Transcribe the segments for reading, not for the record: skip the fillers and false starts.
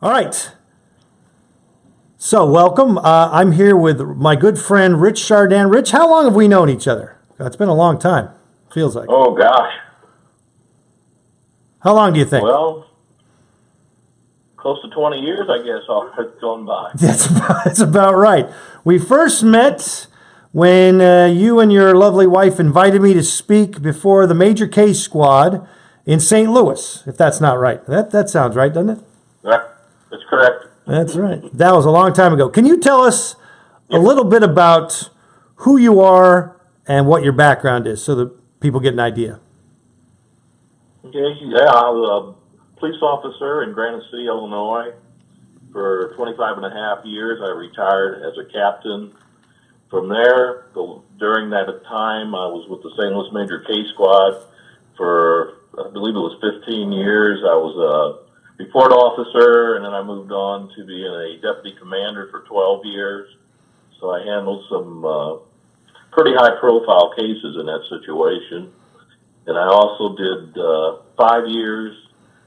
All right. So, welcome. I'm here with my good friend, Rich Schardan. Rich, how long have we known each other? It's been a long time, feels like. Oh, gosh. How long do you think? Well, close to 20 years, I guess, it's gone by. That's about right. We first met when you and your lovely wife invited me to speak before the Major Case Squad in St. Louis, if that's not right. That sounds right, doesn't it? That's correct. That's right. That was a long time ago. Can you tell us a little bit about who you are and what your background is so that people get an idea? Okay, yeah, I was a police officer in Granite City, Illinois. For 25 and a half years, I retired as a captain. From there, during that time, I was with the St. Louis Major Case Squad for, I believe it was 15 years. I was a report officer, and then I moved on to being a deputy commander for 12 years. So I handled some pretty high-profile cases in that situation. And I also did 5 years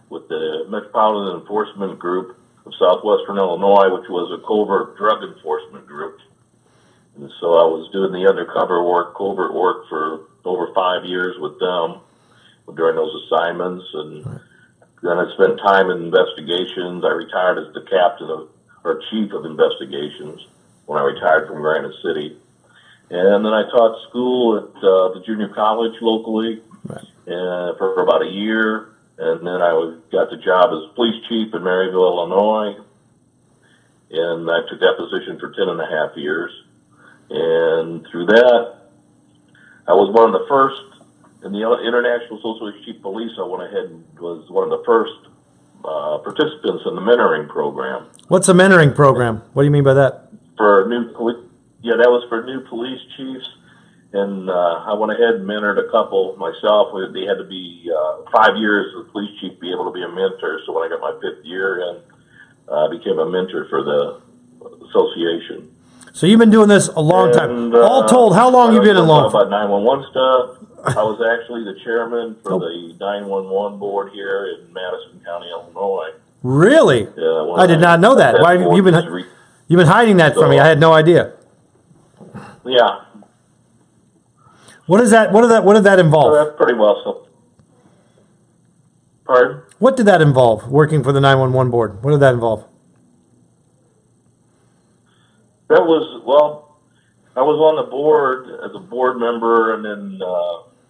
with the Metropolitan Enforcement Group of Southwestern Illinois, which was a covert drug enforcement group. And so I was doing the undercover work, covert work for over 5 years with them during those assignments. And then I spent time in investigations. I retired as the chief of investigations when I retired from Granite City. And then I taught school at the junior college locally for about a year. And then I got the job as police chief in Marysville, Illinois. And I took that position for 10 and a half years. And through that, I was one of the first in the International Association of Chief Police. I went ahead and was one of the first participants in the mentoring program. What's a mentoring program? What do you mean by that? For new police, yeah, that was for new police chiefs. And I went ahead and mentored a couple myself. They had to be 5 years as a police chief to be able to be a mentor. So when I got my 5th year in, I became a mentor for the association. So you've been doing this a long time. All told, how long have you been in law enforcement? About 911 stuff. I was actually the chairman for the 911 board here in Madison County, Illinois. Really? I did not know that. Why have you've been hiding that from me? I had no idea. Yeah. What is that? What did that involve? So that's pretty well. So, pardon? What did that involve? Working for the 911 board. What did that involve? That was, well, I was on the board as a board member, and then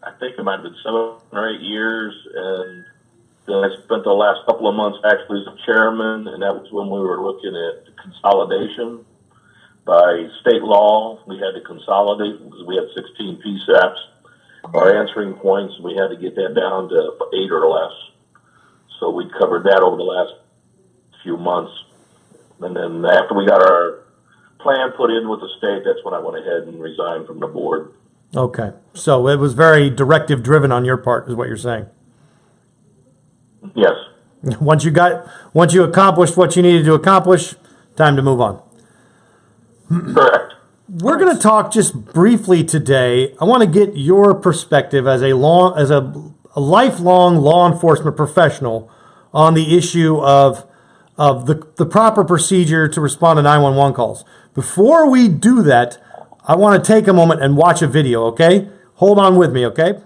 I think it might have been 7 or 8 years, and then I spent the last couple of months actually as a chairman, and that was when we were looking at consolidation. By state law, we had to consolidate because we had 16 PSAPs, our answering points. We had to get that down to 8 or less. So we covered that over the last few months. And then after we got our plan put in with the state, that's when I went ahead and resigned from the board. Okay. So it was very directive driven on your part, is what you're saying. Yes. Once you accomplished what you needed to accomplish, time to move on. Correct. We're going to talk just briefly today. I want to get your perspective as a lifelong law enforcement professional on the issue of the proper procedure to respond to 911 calls. Before we do that, I want to take a moment and watch a video, okay? Hold on with me, okay?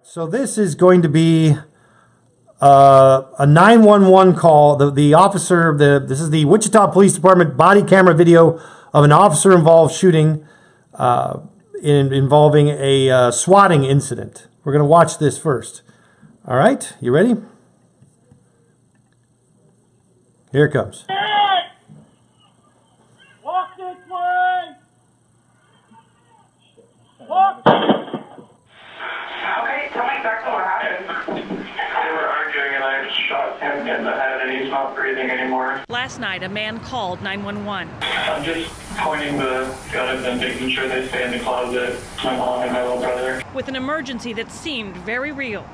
So this is going to be a 911 call. The officer, this is the Wichita Police Department body camera video of an officer-involved shooting involving a swatting incident. We're going to watch this first. All right, you ready? Here it comes. Walk this way! Walk! Okay, tell me exactly what happened. They were arguing and I just shot him in the head and he's not breathing anymore. Last night, a man called 911. I'm just pointing the gun and making sure they stay in the closet, my mom and my little brother. With an emergency that seemed very real.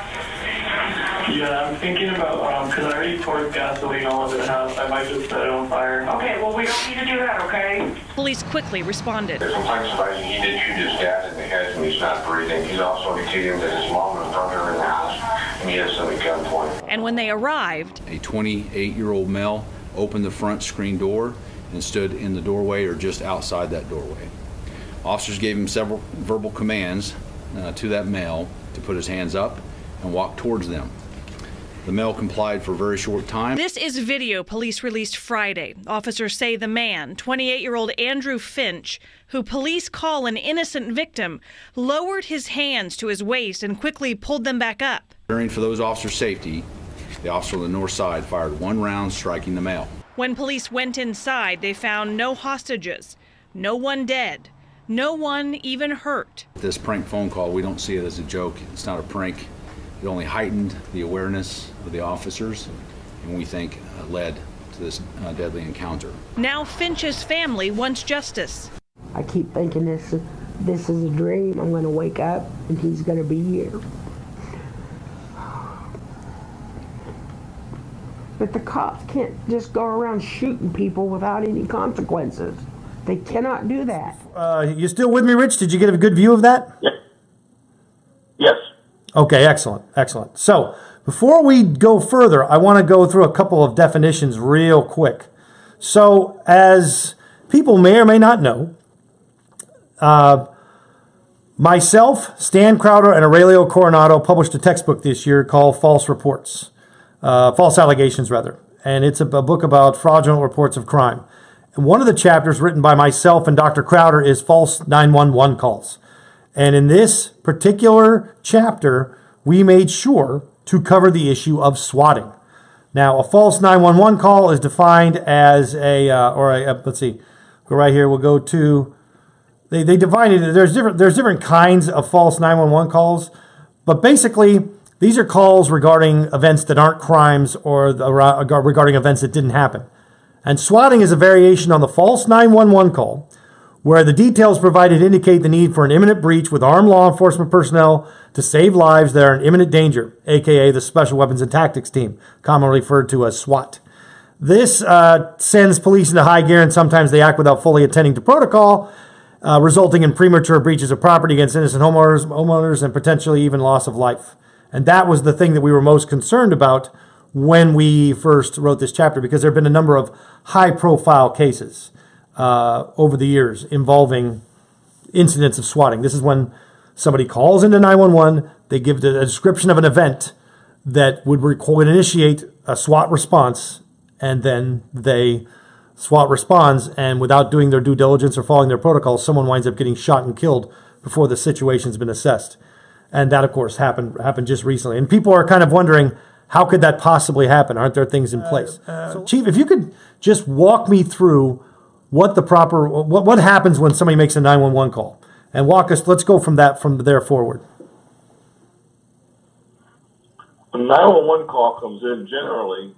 Yeah, I'm thinking about, because I already poured gasoline all over the house. I might just set it on fire. Okay, well, we don't need to do that, okay? Police quickly responded. There's complaints about he did shoot his dad in the head and he's not breathing. He's also indicating that his mom and brother are in the house and he has them at gunpoint. And when they arrived, a 28-year-old male opened the front screen door and stood in the doorway or just outside that doorway. Officers gave him several verbal commands to that male to put his hands up and walk towards them. The male complied for a very short time. This is video police released Friday. Officers say the man, 28-year-old Andrew Finch, who police call an innocent victim, lowered his hands to his waist and quickly pulled them back up. Fearing for those officers' safety, the officer on the north side fired one round, striking the male. When police went inside, they found no hostages, no one dead, no one even hurt. This prank phone call, we don't see it as a joke. It's not a prank. It only heightened the awareness of the officers, and we think led to this deadly encounter. Now Finch's family wants justice. I keep thinking this is a dream. I'm going to wake up and he's going to be here. But the cops can't just go around shooting people without any consequences. They cannot do that. You still with me, Rich? Did you get a good view of that? Yeah. Yes. Okay, excellent, excellent. So before we go further, I want to go through a couple of definitions real quick. So as people may or may not know, myself, Stan Crowder, and Aurelio Coronado published a textbook this year called False Allegations, and it's a book about fraudulent reports of crime. And one of the chapters written by myself and Dr. Crowder is false 911 calls. And in this particular chapter, we made sure to cover the issue of swatting. Now, a false 911 call is defined as let's see, go right here. We'll go to, they define it. There's different kinds of false 911 calls, but basically these are calls regarding events that aren't crimes or regarding events that didn't happen. And swatting is a variation on the false 911 call, where the details provided indicate the need for an imminent breach with armed law enforcement personnel to save lives that are in imminent danger, aka the Special Weapons and Tactics Team, commonly referred to as SWAT. This sends police into high gear, and sometimes they act without fully attending to protocol, resulting in premature breaches of property against innocent homeowners and potentially even loss of life. And that was the thing that we were most concerned about when we first wrote this chapter, because there have been a number of high-profile cases over the years involving incidents of swatting. This is when somebody calls into 911, they give a description of an event that would initiate a SWAT response, and then SWAT responds, and without doing their due diligence or following their protocols, someone winds up getting shot and killed before the situation's been assessed. And that, of course, happened just recently. And people are kind of wondering, how could that possibly happen? Aren't there things in place? So, Chief, if you could just walk me through what happens when somebody makes a 911 call, and let's go from there forward. A 911 call comes in generally,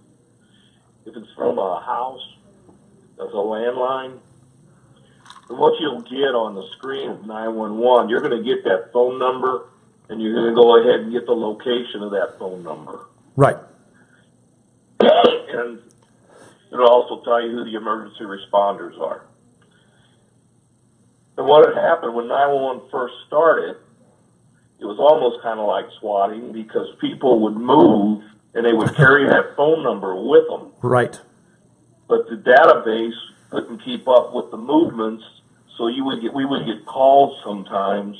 if it's from a house, that's a landline. And what you'll get on the screen of 911, you're going to get that phone number, and you're going to go ahead and get the location of that phone number. Right. And it'll also tell you who the emergency responders are. And what had happened when 911 first started, it was almost kind of like swatting, because people would move and they would carry that phone number with them. Right. But the database couldn't keep up with the movements, so we would get calls sometimes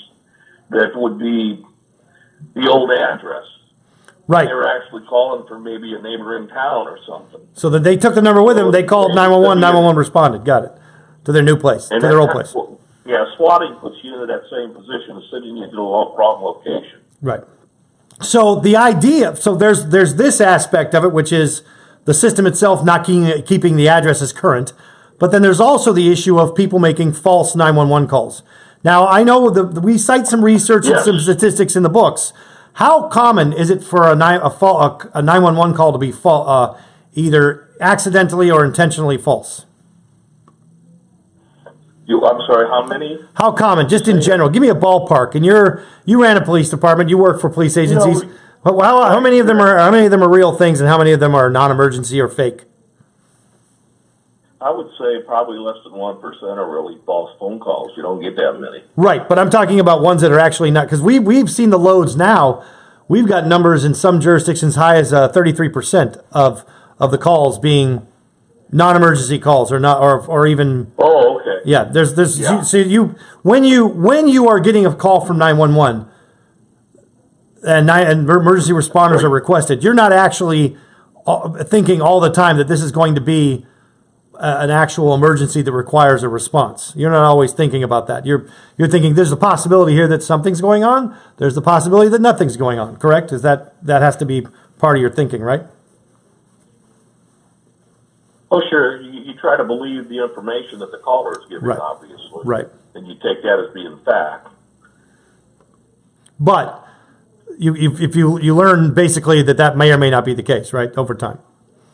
that would be the old address. Right. They were actually calling for maybe a neighboring town or something. So that they took the number with them, they called 911, 911 responded. Got it. To their new place, to their old place. Yeah, swatting puts you into that same position as sending you to the wrong location. Right. So the idea, there's this aspect of it, which is the system itself not keeping the addresses current, but then there's also the issue of people making false 911 calls. Now, I know we cite some research and some statistics in the books. How common is it for a 911 call to be either accidentally or intentionally false? I'm sorry, how many? How common, just in general? Give me a ballpark. And you ran a police department. You work for police agencies. How many of them are real things, and how many of them are non-emergency or fake? I would say probably less than 1% are really false phone calls. You don't get that many. Right, but I'm talking about ones that are actually not, because we've seen the loads now. We've got numbers in some jurisdictions high as 33% of the calls being non-emergency calls or not, or even. Oh, okay. Yeah, there's Yeah. so when you are getting a call from 911 and emergency responders are requested, you're not actually thinking all the time that this is going to be an actual emergency that requires a response. You're not always thinking about that. You're thinking there's a possibility here that something's going on. There's the possibility that nothing's going on. Correct? Is that has to be part of your thinking, right? Oh, sure. You try to believe the information that the caller is giving, Right. obviously. Right. And you take that as being fact. But if you learn basically that may or may not be the case, right, over time.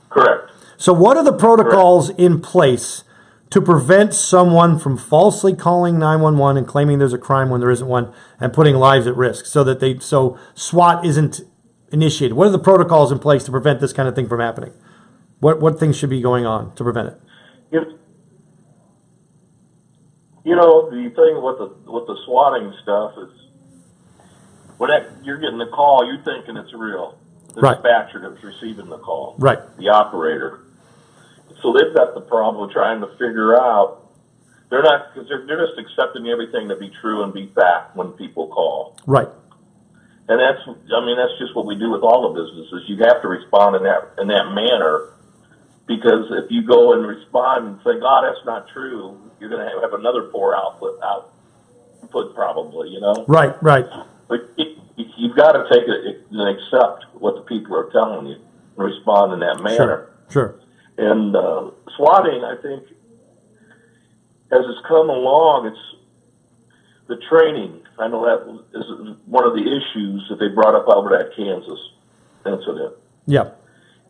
Correct. So what are the protocols in place to prevent someone from falsely calling 911 and claiming there's a crime when there isn't one and putting lives at risk so SWAT isn't initiated? What are the protocols in place to prevent this kind of thing from happening? What things should be going on to prevent it? The thing with the swatting stuff is when you're getting the call, you're thinking it's real. The Right. dispatcher that's receiving the call. Right. The operator. So they've got the problem of trying to figure out. They're not, because they're just accepting everything to be true and be fact when people call. Right. And that's just what we do with all the businesses. You have to respond in that manner, because if you go and respond and think, "Oh, that's not true," you're going to have another poor output probably. Right. Right. But you've got to take it and accept what the people are telling you and respond in that manner. Sure. And swatting, I think, as it's come along, it's the training. I know that is one of the issues that they brought up over that Kansas incident. Yeah.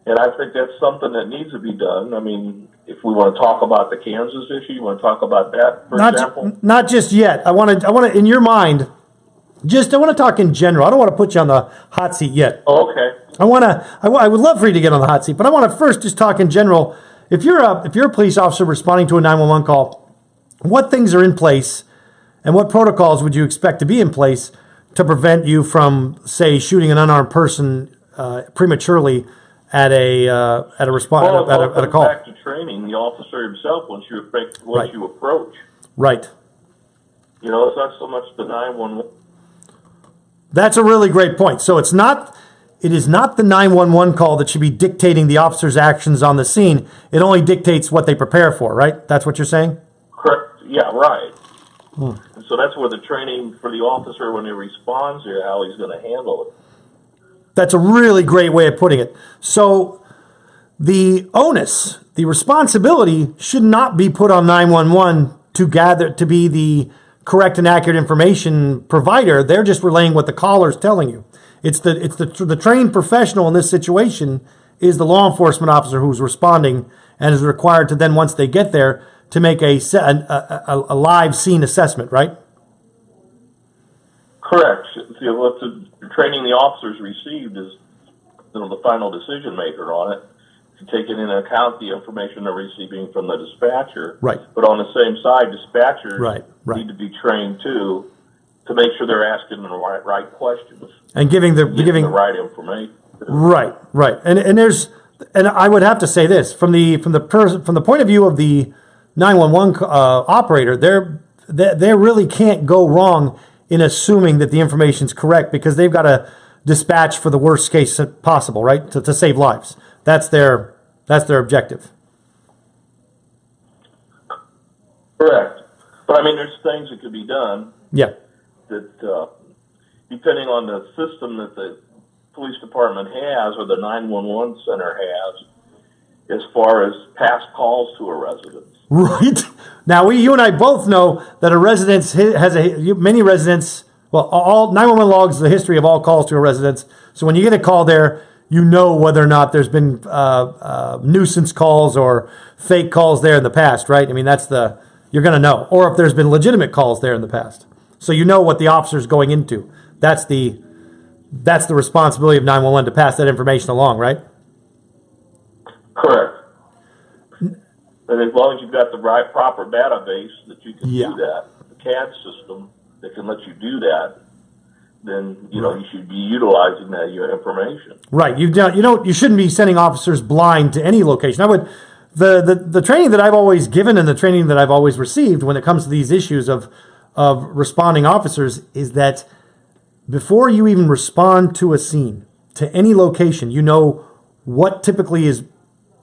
And I think that's something that needs to be done. I mean, if we want to talk about the Kansas issue, you want to talk about that, for example? Not just yet. I want to, in your mind, I want to talk in general. I don't want to put you on the hot seat yet. Oh, okay. I would love for you to get on the hot seat, but I want to first just talk in general. If you're a police officer responding to a 911 call, what things are in place and what protocols would you expect to be in place to prevent you from, say, shooting an unarmed person prematurely at a response at a call? Back to training the officer himself once you approach. Right. It's not so much the 911. That's a really great point. So it is not the 911 call that should be dictating the officer's actions on the scene. It only dictates what they prepare for, right? That's what you're saying? Correct. Yeah, right. And so that's where the training for the officer when he responds here, how he's going to handle it. That's a really great way of putting it. So the onus, the responsibility should not be put on 911 to be the correct and accurate information provider. They're just relaying what the caller's telling you. It's the trained professional in this situation is the law enforcement officer who's responding and is required to then, once they get there, to make a live scene assessment, right? Correct. See, what the training the officers received is the final decision maker on it, taking into account the information they're receiving from the dispatcher. Right. But on the same side, dispatchers Right. need to be trained too to make sure they're asking the right questions And giving the right information. Right. And I would have to say this from the point of view of the 911 operator, they really can't go wrong in assuming that the information's correct, because they've got to dispatch for the worst case possible, right? To save lives. That's their objective. Correct. But there's things that could be done. Yeah. That depending on the system that the police department has or the 911 center has, as far as past calls to a residence. Right. Now, you and I both know that a residence has many residents. Well, all 911 logs the history of all calls to a residence. So when you get a call there, you know whether or not there's been nuisance calls or fake calls there in the past, right? That's you're going to know. Or if there's been legitimate calls there in the past. So you know what the officer's going into. That's the responsibility of 911 to pass that information along, right? Correct. And as long as you've got the right proper database that you can Yeah. do that, the CAD system that can let you do that, then you should be utilizing your information. Right. You shouldn't be sending officers blind to any location. I would the training that I've always given and the training that I've always received when it comes to these issues of responding officers is that before you even respond to a scene, to any location, you know what typically has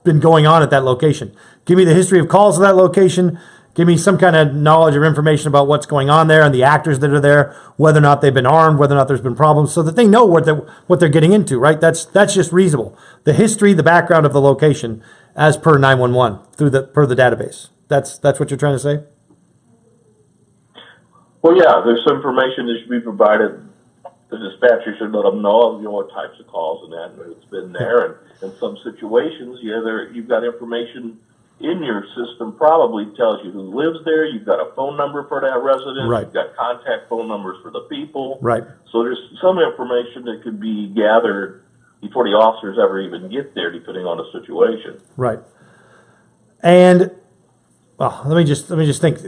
been going on at that location. Give me the history of calls to that location. Give me some kind of knowledge or information about what's going on there and the actors that are there, whether or not they've been armed, whether or not there's been problems, so that they know what they're getting into, right? That's just reasonable. The history, the background of the location, as per 911 per the database. That's what you're trying to say? Well, yeah, there's some information that should be provided. The dispatcher should let them know what types of calls and that, and it's been there. And in some situations, you've got information in your system probably tells you who lives there. You've got a phone number for that resident. Right. You've got contact phone numbers for the people. Right. So there's some information that could be gathered before the officers ever even get there, depending on the situation. Right. And well, let me just think.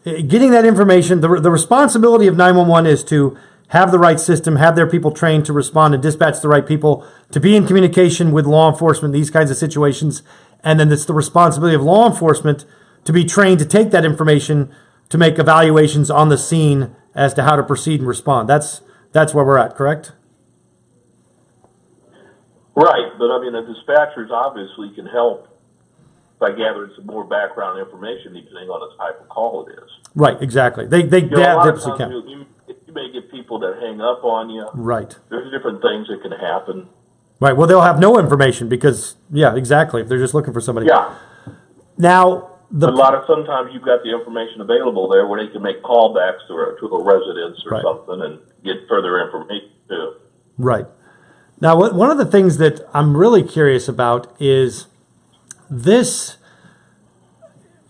Getting that information, the responsibility of 911 is to have the right system, have their people trained to respond and dispatch the right people, to be in communication with law enforcement, these kinds of situations. And then it's the responsibility of law enforcement to be trained to take that information to make evaluations on the scene as to how to proceed and respond. That's where we're at, correct? Right, but I mean, the dispatchers obviously can help by gathering some more background information depending on the type of call it is. Right, exactly. They a lot of can. times you may get people that hang up on you. Right. There's different things that can happen. Right. Well, they'll have no information because, yeah, exactly. If they're just looking for somebody. Yeah. Now, sometimes you've got the information available there where they can make callbacks to a residence or Right. something and get further information too. Right. Now, one of the things that I'm really curious about is this.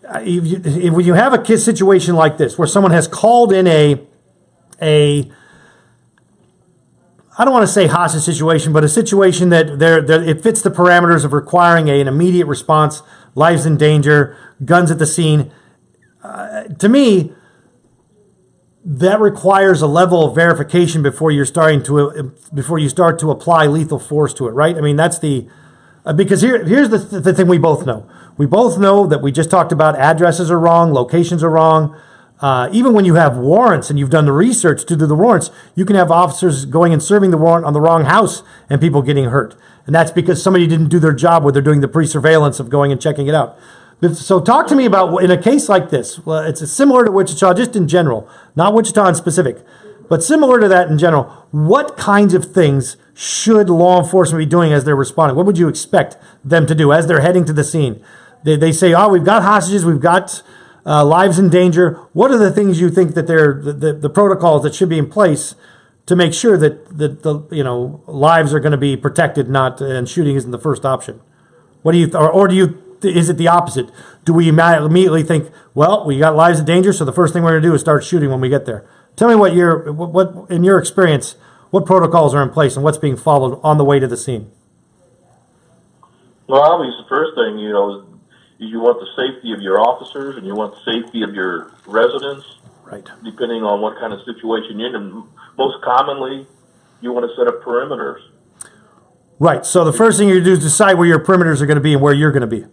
When you have a situation like this where someone has called in I don't want to say hostage situation, but a situation that it fits the parameters of requiring an immediate response, lives in danger, guns at the scene. To me, that requires a level of verification before you start to apply lethal force to it, right? I mean, that's because here's the thing we both know. We both know that we just talked about addresses are wrong, locations are wrong. Even when you have warrants and you've done the research to do the warrants, you can have officers going and serving the warrant on the wrong house and people getting hurt. And that's because somebody didn't do their job where they're doing the pre-surveillance of going and checking it out. So talk to me about, in a case like this, well, it's similar to Wichita, just in general, not Wichita in specific, but similar to that in general. What kinds of things should law enforcement be doing as they're responding? What would you expect them to do as they're heading to the scene? They say, oh, we've got hostages, we've got lives in danger. What are the things you think that the protocols that should be in place to make sure that the lives are going to be protected, and shooting isn't the first option? What do you is it the opposite? Do we immediately think, well, we got lives in danger, so the first thing we're going to do is start shooting when we get there? Tell me what in your experience, what protocols are in place and what's being followed on the way to the scene? Well, obviously, the first thing is you want the safety of your officers and you want the safety of your residents. Right. Depending on what kind of situation you're in. Most commonly, you want to set up perimeters. Right. So the first thing you do is decide where your perimeters are going to be and where you're going to be.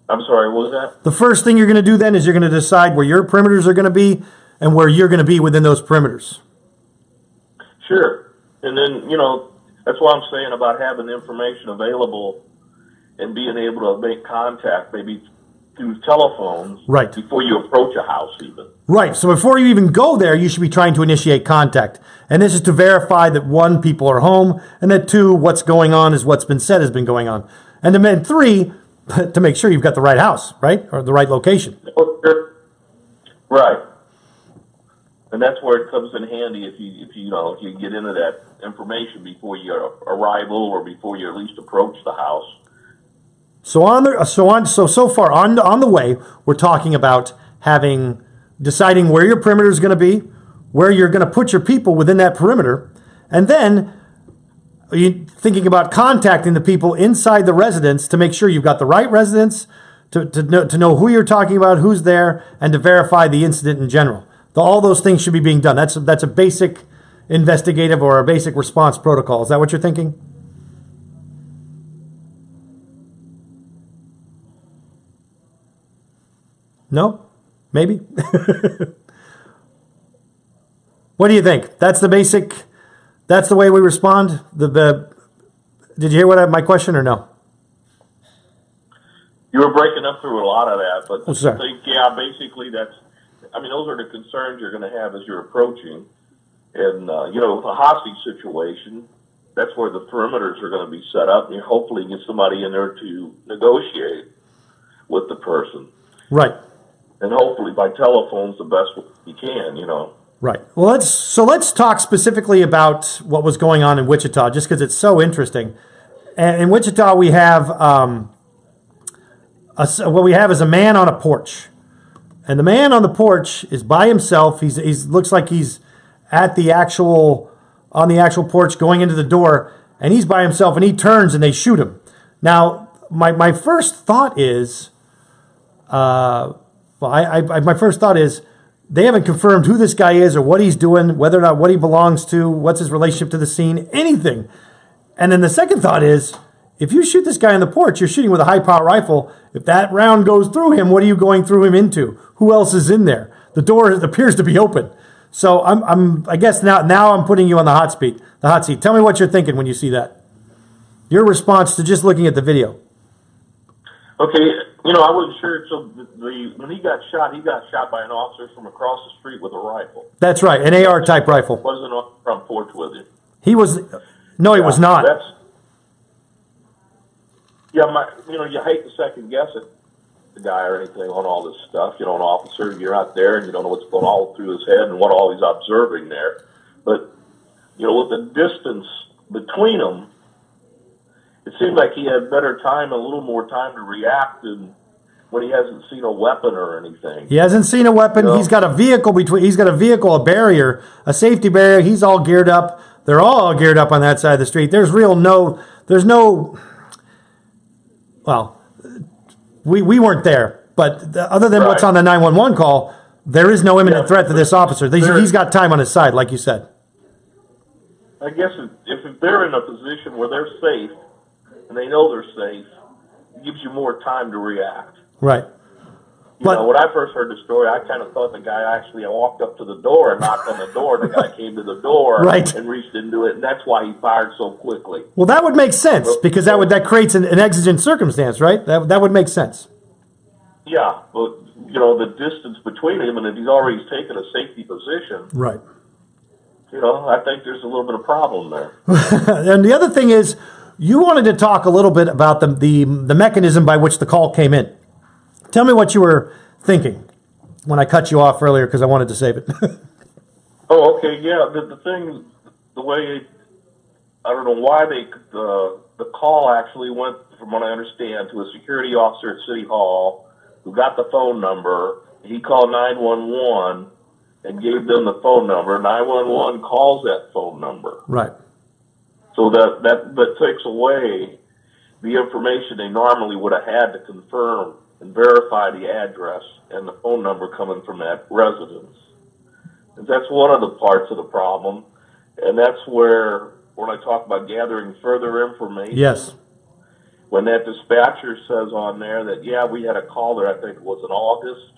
I'm sorry, what was that? The first thing you're going to do then is you're going to decide where your perimeters are going to be and where you're going to be within those perimeters. Sure. And then, that's what I'm saying about having the information available and being able to make contact, maybe through telephones, right, before you approach a house even. Right. So before you even go there, you should be trying to initiate contact. And this is to verify that, one, people are home, and that, two, what's going on is what's been said has been going on. And then, three, to make sure you've got the right house, right, or the right location. Right. And that's where it comes in handy if you get into that information before your arrival or before you at least approach the house. So so far on the way, we're talking about deciding where your perimeter is going to be, where you're going to put your people within that perimeter, and then are you thinking about contacting the people inside the residence to make sure you've got the right residents, to know who you're talking about, who's there, and to verify the incident in general. All those things should be being done. That's a basic investigative or a basic response protocol. Is that what you're thinking? No? Maybe? What do you think? That's the way we respond? Did you hear my question or no? You were breaking up through a lot of that, but Oh, sorry. I think, basically those are the concerns you're going to have as you're approaching. And, with a hostage situation, that's where the perimeters are going to be set up, and you hopefully get somebody in there to negotiate with the person. Right. And hopefully by telephone's the best you can, Right. Well, let's talk specifically about what was going on in Wichita, just because it's so interesting. And in Wichita, we have what we have is a man on a porch, and the man on the porch is by himself. He's looks like he's on the actual porch going into the door, and he's by himself, and he turns and they shoot him. Now, my first thought is, my first thought is they haven't confirmed who this guy is or what he's doing, whether or not what he belongs to, what's his relationship to the scene, anything. And then the second thought is, if you shoot this guy on the porch, you're shooting with a high-power rifle. If that round goes through him, what are you going through him into? Who else is in there? The door appears to be open. So I guess now I'm putting you on the hot seat. Tell me what you're thinking when you see that. Your response to just looking at the video. Okay, I wasn't sure. So when he got shot by an officer from across the street with a rifle. That's right, an AR type rifle. Wasn't on the front porch with him. He was not. You hate to second guess it, the guy or anything on all this stuff. An officer, you're out there and you don't know what's going on through his head and what all he's observing there. But, with the distance between them, it seemed like he had a little more time to react than when he hasn't seen a weapon or anything. He hasn't seen a weapon. He's got a vehicle a barrier, a safety barrier. He's all geared up. They're all geared up on that side of the street. We weren't there, but other than what's on the 911 call, there is no imminent threat to this officer. He's got time on his side, like you said. I guess if they're in a position where they're safe and they know they're safe, it gives you more time to react. Right. When I first heard the story, I kind of thought the guy actually walked up to the door and knocked on the door, and the guy came to the door and reached into it, and that's why he fired so quickly. Well, that would make sense, because that creates an exigent circumstance, right? That would make sense. Yeah, but, the distance between him, and if he's already taken a safety position, right. I think there's a little bit of problem there. And the other thing is, you wanted to talk a little bit about the mechanism by which the call came in. Tell me what you were thinking when I cut you off earlier because I wanted to save it. Oh, okay, yeah. The thing, the way, I don't know why the call actually went, from what I understand, to a security officer at City Hall who got the phone number. He called 911 and gave them the phone number. 911 calls that phone number. Right. So that takes away the information they normally would have had to confirm and verify the address and the phone number coming from that residence. And that's one of the parts of the problem. And that's where, when I talk about gathering further information, yes, when that dispatcher says on there that, we had a call there, I think it was in August,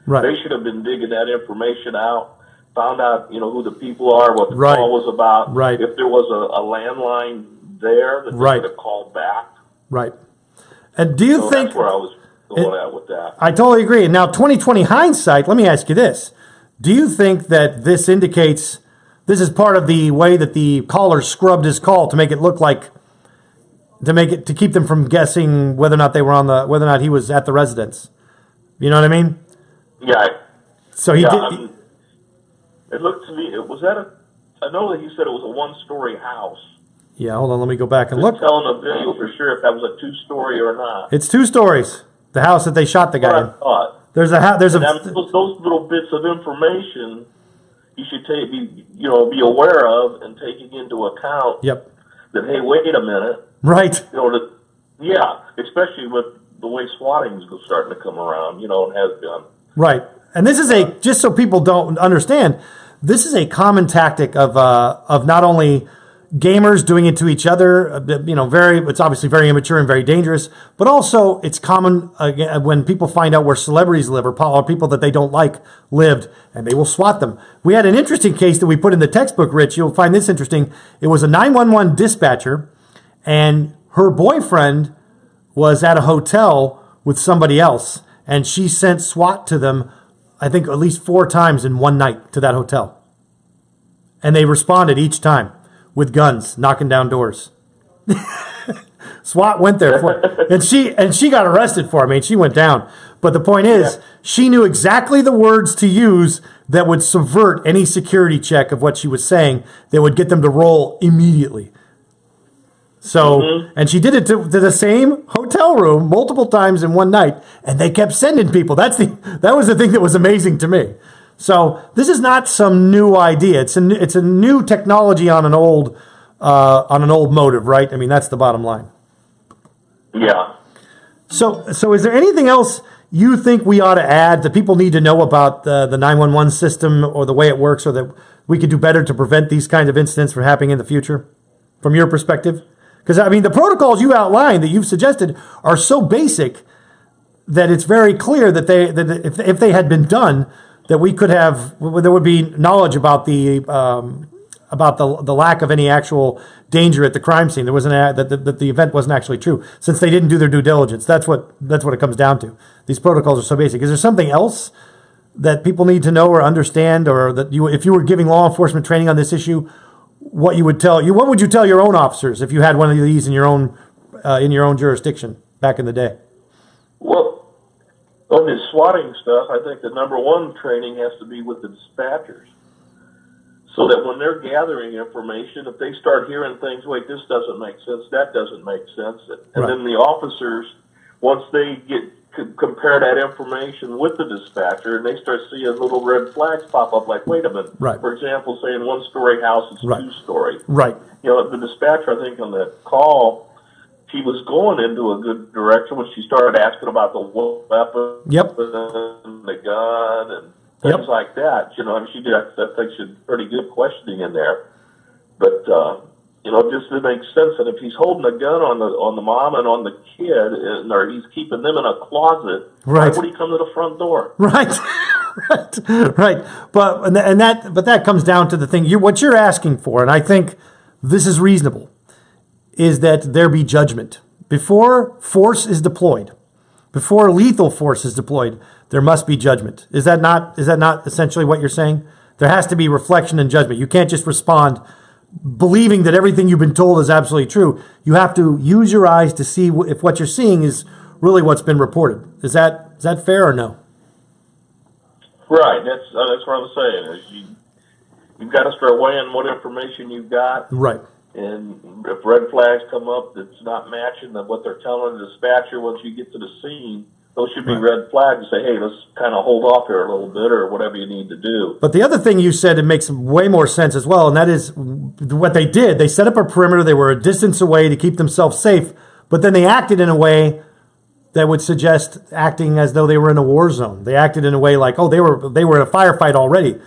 right. They should have been digging that information out, found out, who the people are, what the call was about. Right. If there was a landline there that they could have called back. Right. And do you think... That's where I was going at with that. I totally agree. Now, 2020 hindsight, let me ask you this. Do you think that this indicates... This is part of the way that the caller scrubbed his call to make it look like... To keep them from guessing whether or not whether or not he was at the residence. You know what I mean? Yeah. So he did... It looked to me... I know that he said it was a one-story house. Yeah, hold on. Let me go back and Just look. telling the video for sure if that was a 2-story or not. It's 2 stories. The house that they shot the guy What in. I thought. There's a there's And a those little bits of information you should be aware of and taking into account. Yep. That, hey, wait a minute. Right. Yeah, especially with the way swatting is starting to come around, and has been. Right. And this is just so people don't understand, this is a common tactic of not only gamers doing it to each other, it's obviously very immature and very dangerous, but also it's common when people find out where celebrities live or people that they don't like lived, and they will swat them. We had an interesting case that we put in the textbook, Rich. You'll find this interesting. It was a 911 dispatcher, and her boyfriend was at a hotel with somebody else, and she sent SWAT to them, I think at least 4 times in one night to that hotel. And they responded each time with guns, knocking down doors. SWAT went there and she got arrested for it. I mean, she went down. But the point is, she knew exactly the words to use that would subvert any security check of what she was saying that would get them to roll immediately. So, and she did it to the same hotel room multiple times in one night, and they kept sending people. That was the thing that was amazing to me. So this is not some new idea. It's a new technology on an old motive, right? I mean, that's the bottom line. Yeah. So is there anything else you think we ought to add that people need to know about the 911 system or the way it works, or that we could do better to prevent these kinds of incidents from happening in the future, from your perspective? Because, I mean, the protocols you outlined that you've suggested are so basic that it's very clear that if they had been done, that there would be knowledge about the lack of any actual danger at the crime scene. There wasn't that the event wasn't actually true, since they didn't do their due diligence. That's what it comes down to. These protocols are so basic. Is there something else that people need to know or understand, or that if you were giving law enforcement training on this issue, what would you tell your own officers if you had one of these in your own jurisdiction back in the day? Well, on this swatting stuff, I think the number one training has to be with the dispatchers, so that when they're gathering information, if they start hearing things, wait, this doesn't make sense, that doesn't make sense, and then the officers, once they compare that information with the dispatcher, and they start seeing little red flags pop up, like, wait a minute. Right. For example, saying 1-story house is 2-story. Right. The dispatcher, I think, on that call, she was going into a good direction when she started asking about the weapon, and the gun, and things like that. She did, I think, she did pretty good questioning in there. But just to make sense that if he's holding a gun on the mom and on the kid, or he's keeping them in a closet, why would he come to the front door? Right. right. But that comes down to the thing. What you're asking for, and I think this is reasonable, is that there be judgment before force is deployed. Before lethal force is deployed, there must be judgment. Is that not essentially what you're saying? There has to be reflection and judgment. You can't just respond believing that everything you've been told is absolutely true. You have to use your eyes to see if what you're seeing is really what's been reported. Is that fair or no? Right. That's what I'm saying. Is you've got to start weighing what information you've got. Right. And if red flags come up that's not matching what they're telling the dispatcher once you get to the scene, those should be red flags to say, hey, let's kind of hold off here a little bit, or whatever you need to do. But the other thing you said, it makes way more sense as well, and that is what they did. They set up a perimeter. They were a distance away to keep themselves safe, but then they acted in a way that would suggest acting as though they were in a war zone. They acted in a way like, they were in a firefight already.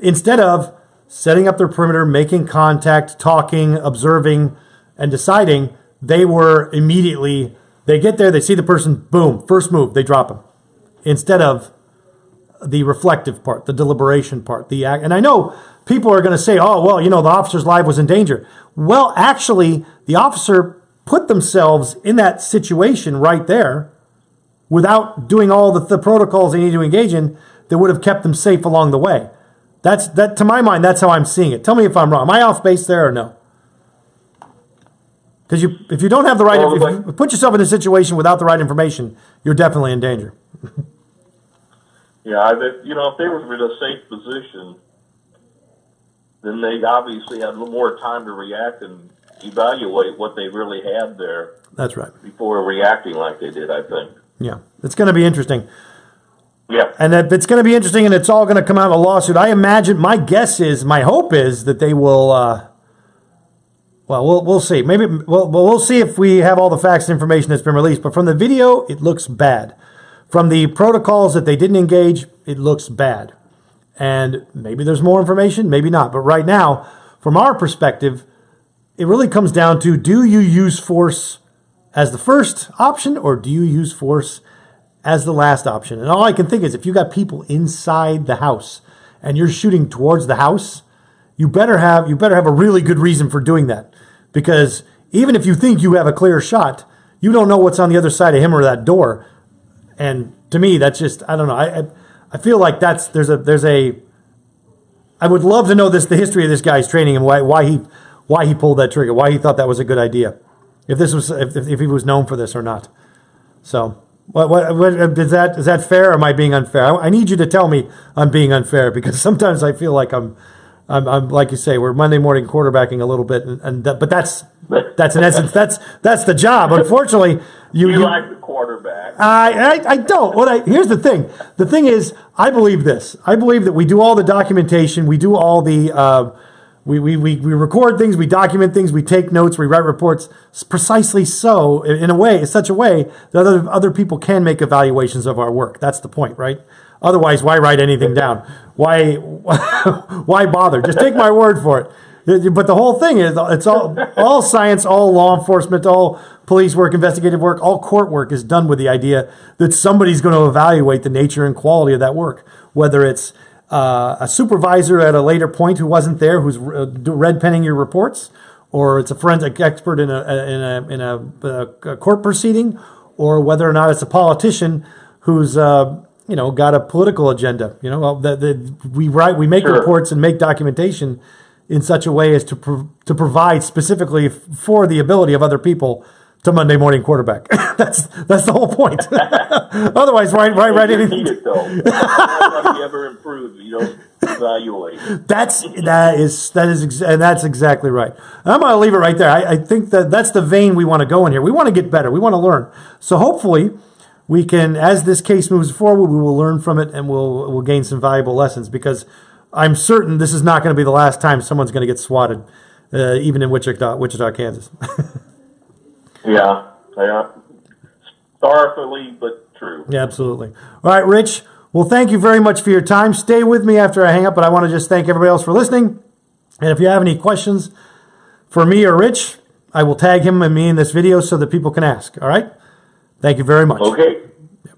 Instead of setting up their perimeter, making contact, talking, observing, and deciding, they were immediately... They get there, they see the person, boom, first move, they drop him. Instead of the reflective part, the deliberation part, the act. And I know people are going to say, the officer's life was in danger. Well, actually, the officer put themselves in that situation right there without doing all the protocols they need to engage in that would have kept them safe along the way. To my mind, that's how I'm seeing it. Tell me if I'm wrong. Am I off base there or no? Because if you don't have the right, if you put yourself in a situation without the right information, you're definitely in danger. Yeah, if they were in a safe position, then they obviously had a little more time to react and evaluate what they really had there That's right. before reacting like they did, I think. Yeah, it's going to be interesting. Yeah. And that it's going to be interesting, and it's all going to come out in a lawsuit. I imagine, my guess is, my hope is that they will, well, we'll see. Maybe, we'll see if we have all the facts and information that's been released. But from the video, it looks bad. From the protocols that they didn't engage, it looks bad. And maybe there's more information, maybe not. But right now, from our perspective, it really comes down to, do you use force as the first option, or do you use force as the last option? And all I can think is, if you got people inside the house and you're shooting towards the house, you better have a really good reason for doing that. Because even if you think you have a clear shot, you don't know what's on the other side of him or that door. And to me, that's just, I don't know. I feel like there's a I would love to know the history of this guy's training and why he pulled that trigger, why he thought that was a good idea. If he was known for this or not. So what is that fair, or am I being unfair? I need you to tell me I'm being unfair, because sometimes I feel like I'm like you say, we're Monday morning quarterbacking a little bit, but that's in essence that's the job. Unfortunately, you like the quarterback. I don't. Here's the thing. The thing is, I believe this. I believe that we do all the documentation, we do all the we record things, we document things, we take notes, we write reports, precisely so, in such a way that other people can make evaluations of our work. That's the point, right? Otherwise, why write anything down? Why bother? Just take my word for it. But the whole thing is, it's all science, all law enforcement, all police work, investigative work, all court work is done with the idea that somebody's going to evaluate the nature and quality of that work, whether it's a supervisor at a later point who wasn't there, who's red penning your reports, or it's a forensic expert in a court proceeding, or whether or not it's a politician who's got a political agenda. We make reports and make documentation in such a way as to provide specifically for the ability of other people to Monday morning quarterback. That's the whole point. Otherwise, why write anything? Need it though. Nobody ever improves. You don't evaluate. That's exactly right. I'm going to leave it right there. I think that's the vein we want to go in here. We want to get better. We want to learn. So hopefully, we can, as this case moves forward, we will learn from it, and we'll gain some valuable lessons, because I'm certain this is not going to be the last time someone's going to get swatted, even in Wichita, Kansas. Yeah. Sorrowfully, but true. Yeah, absolutely. All right, Rich. Well, thank you very much for your time. Stay with me after I hang up, but I want to just thank everybody else for listening. And if you have any questions for me or Rich, I will tag him and me in this video so that people can ask. All right? Thank you very much. Okay.